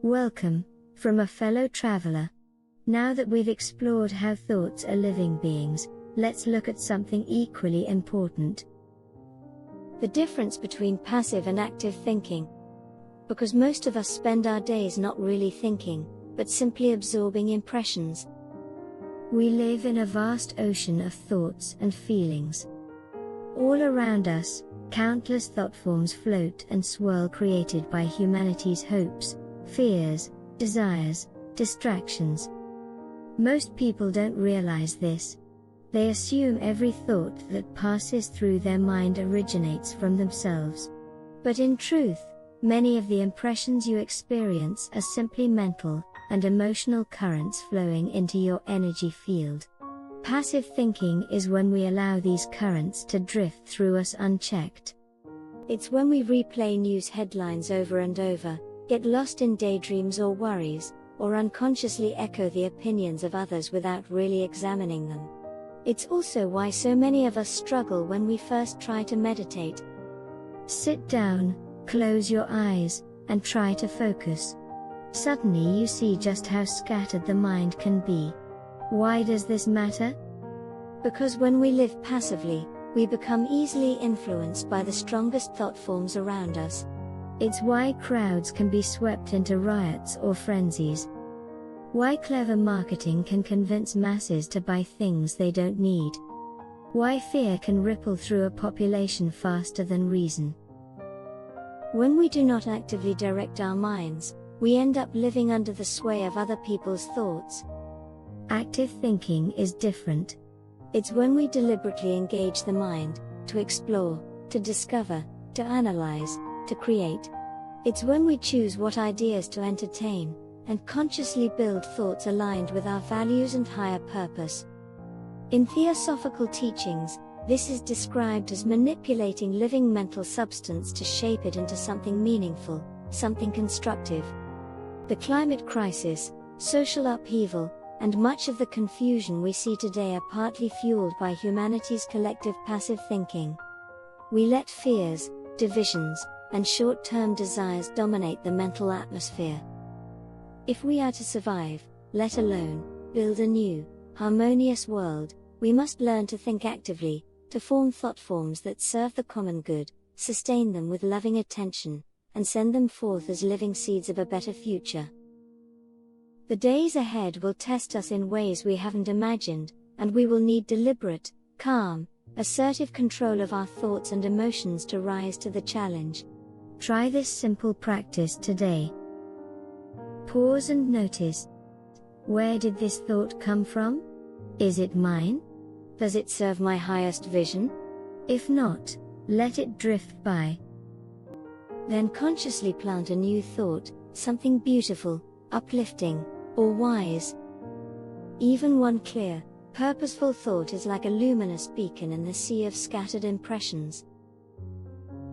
Welcome, from a fellow traveler. Now that we've explored how thoughts are living beings, let's look at something equally important. The difference between passive and active thinking. Because most of us spend our days not really thinking, but simply absorbing impressions. We live in a vast ocean of thoughts and feelings. All around us, countless thought forms float and swirl, created by humanity's hopes, fears, desires, distractions. Most people don't realize this. They assume every thought that passes through their mind originates from themselves. But in truth, many of the impressions you experience are simply mental and emotional currents flowing into your energy field. Passive thinking is when we allow these currents to drift through us unchecked. It's when we replay news headlines over and over, get lost in daydreams or worries, or unconsciously echo the opinions of others without really examining them. It's also why so many of us struggle when we first try to meditate. Sit down, close your eyes, and try to focus. Suddenly you see just how scattered the mind can be. Why does this matter? Because when we live passively, we become easily influenced by the strongest thought forms around us. It's why crowds can be swept into riots or frenzies. Why clever marketing can convince masses to buy things they don't need. Why fear can ripple through a population faster than reason. When we do not actively direct our minds, we end up living under the sway of other people's thoughts. Active thinking is different. It's when we deliberately engage the mind, to explore, to discover, to analyze, to create. It's when we choose what ideas to entertain, and consciously build thoughts aligned with our values and higher purpose. In Theosophical teachings, this is described as manipulating living mental substance to shape it into something meaningful, something constructive. The climate crisis, social upheaval, and much of the confusion we see today are partly fueled by humanity's collective passive thinking. We let fears, divisions, and short-term desires dominate the mental atmosphere. If we are to survive, let alone build a new, harmonious world, we must learn to think actively, to form thought forms that serve the common good, sustain them with loving attention, and send them forth as living seeds of a better future. The days ahead will test us in ways we haven't imagined, and we will need deliberate, calm, assertive control of our thoughts and emotions to rise to the challenge. Try this simple practice today. Pause and notice. Where did this thought come from? Is it mine? Does it serve my highest vision? If not, let it drift by. Then consciously plant a new thought, something beautiful, uplifting, or wise. Even one clear, purposeful thought is like a luminous beacon in the sea of scattered impressions.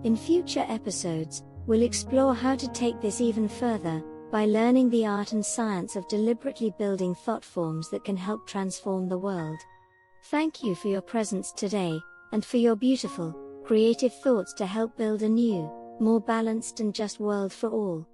In future episodes, we'll explore how to take this even further, by learning the art and science of deliberately building thought forms that can help transform the world. Thank you for your presence today, and for your beautiful, creative thoughts to help build a new, more balanced and just world for all.